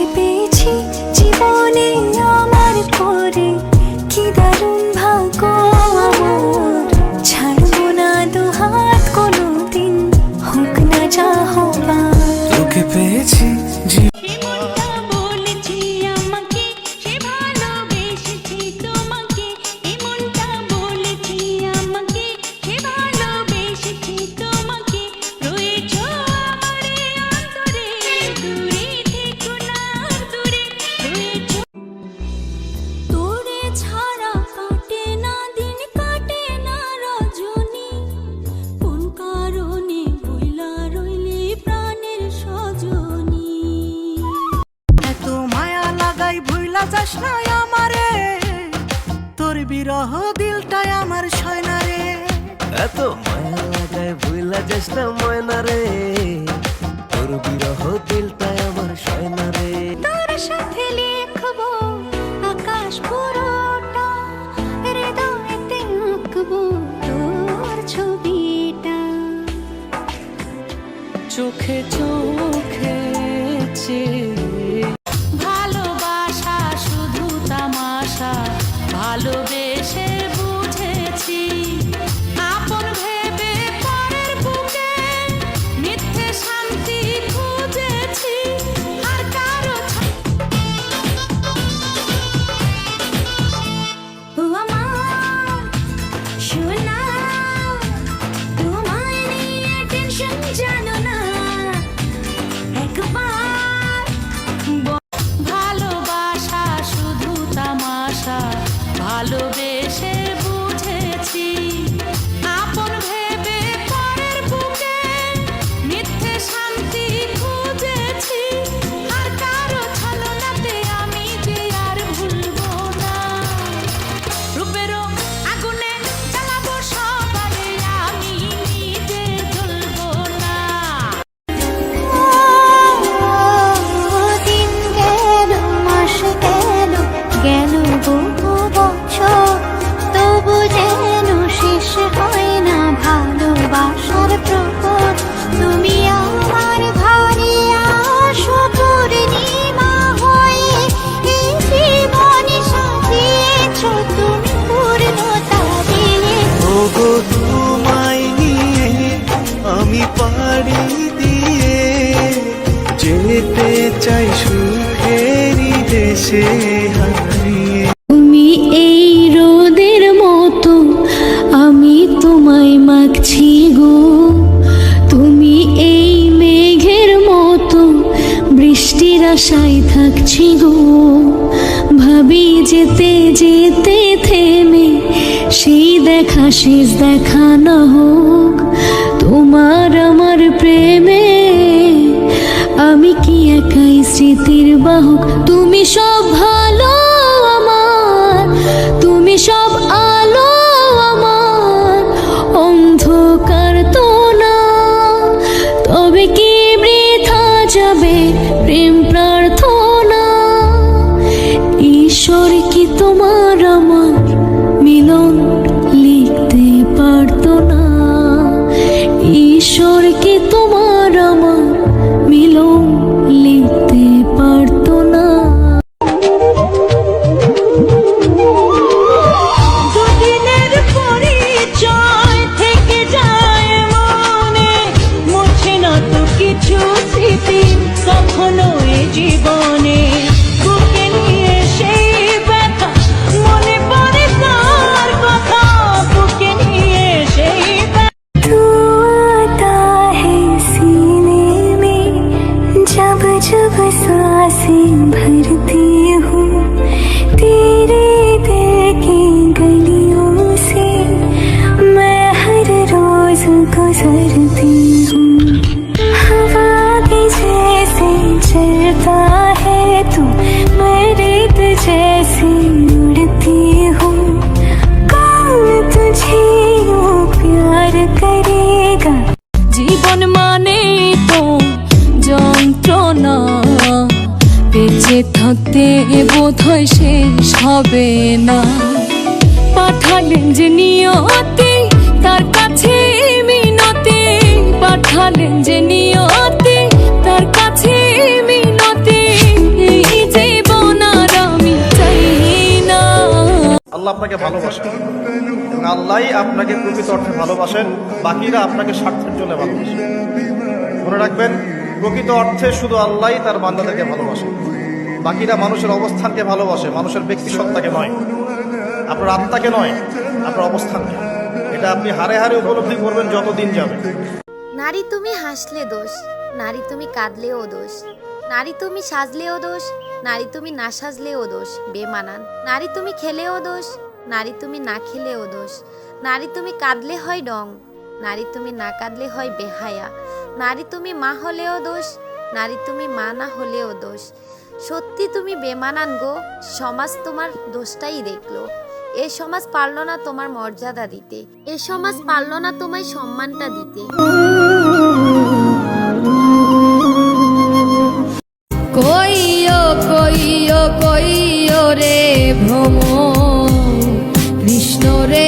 তোকে পেয়েছি জীবনে আমার পরে, কি দারুণ ভাগ্য আমার। ছাড়বো না দুহাত কোনোদিন, হোক না যা হবার। তোকে পেয়েছি যাস না আমারে, তোর বিরহ দিলটাই আমার সয়না রে। এত মায়া লাগায় ভুলা যাস না ময়না রে, তোর বিরহ দিলটাই আমার সয়না রে। তোর সাথে লিখবো আকাশ পুরোটা, হৃদয়েতে আঁকবো তোর ছবিটা। চোখে চোখে ভালোবেসে বুঝেছি, আপন ভেবে পরের বুকে মিথ্যে শান্তি খুঁজেছি। আর কারো ও আমার সোনা, তোমায় নিয়ে টেনশন জানো না, একবার ভালোবাসা শুধু তামাশা, ভালোবেসে বুঝেছি, আপন ভেবে পরের বুকে মিথ্যে শান্তি খুঁজেছি। আর কারো ছলনাতে আমি যে আর ভুলবো না, রূপেরও আগুনে জ্বালাবো সবারে, আমি নিজে জ্বলবো না। দিন গেল, মাস গেল, গেল বহু বছর, তবু যেন শেষ হয় না ভালোবাসার প্রহর। তুমি আমার ঘরে আসো পূর্ণিমা হয়ে, এই জীবনে সাজিয়েছ তুমি পূর্ণতা দিয়ে। ওগো তোমায় নিয়ে আমি পাড়ি দিয়ে যেতে চাই সুখেরই দেশে হারিয়ে। তুমি এই রোদের মতো, আমি তোমায় মাখছি গো। তুমি এই মেঘের মতো, বৃষ্টির আশায় থাকছি গো। ভাবি যেতে যেতে থেমে, সেই দেখা শেষ দেখা না হোক তোমার আমার প্রেমে। আমি কি একাই স্মৃতির বাহক, তুমি সব ভালো আমার, তুমি সব আলো আমার, অন্ধকার তো না। তবে কি বৃথা যাবে প্রেম প্রার্থনা, ঈশ্বর কি তোমার আমার মিলন লিখতে পারতো না। ঈশ্বর কি তোমার আমার মিলন লিখতে পারতো না। দুদিনের পরিচয় থেকে যায় মনে, মুছে না তো কিছু স্মৃতি কখনো এ জীবনে। বুকে নিয়ে সেই ব্যথা, মনে পড়ে তার কথা, বুকে নিয়ে সেই तू आता है सीने में, जब जब सांसें भरती हूँ, तेरे दिल की गलियों से मैं हर रोज गुजरती हूँ। हवा के जैसे चलता है तू, मैं रेत जैसी उड़ती हूँ। कौन तुझे यूं प्यार करेगा। জীবন মানে তো যন্ত্রণা, বেঁচে থাকতে বোধহয় শেষ হবে না। পাঠালেন যে নিয়তি, তার কাছে মিনতি, পাঠালেন যে নিয়তি, তার কাছে মিনতি। এই আল্লাহ আপনাকে ভালোবাসেন এবং আল্লাহই আপনাকে প্রকৃত অর্থে ভালোবাসেন, বাকিরা আপনাকে স্বার্থের জন্য ভালোবাসেন। মনে রাখবেন, প্রকৃত অর্থে শুধু আল্লাহই তার বান্দাদেরকে ভালোবাসে, বাকিরা মানুষের অবস্থানকে ভালোবাসে, মানুষের ব্যক্তি সত্তাকে নয়, আপনার আত্মাকে নয়, আপনার অবস্থানকে। এটা আপনি হারে হারে উপলব্ধি করবেন যত দিন যাবে। নারী তুমি হাসলে দোষ, নারী তুমি কাঁদলেও দোষ, নারী তুমি সাজলেও দোষ, নারী তুমি না সাজলেও দোষ বেমানান, নারী তুমি খেলেও দোষ, নারী তুমি না খেলেও দোষ, নারী তুমি কাঁদলে হয় ডং, নারী তুমি না কাঁদলে হয় বেহায়া, নারী তুমি মা হলেও দোষ, নারী তুমি মা না হলেও দোষ। সত্যি তুমি বেমানান গো, সমাজ তোমার দোষটাই দেখলো। এ সমাজ পারল না তোমার মর্যাদা দিতে, এ সমাজ পারল না তোমায় সম্মানটা দিতে। কইও কইও কইও রে ভ্রম কৃষ্ণ রে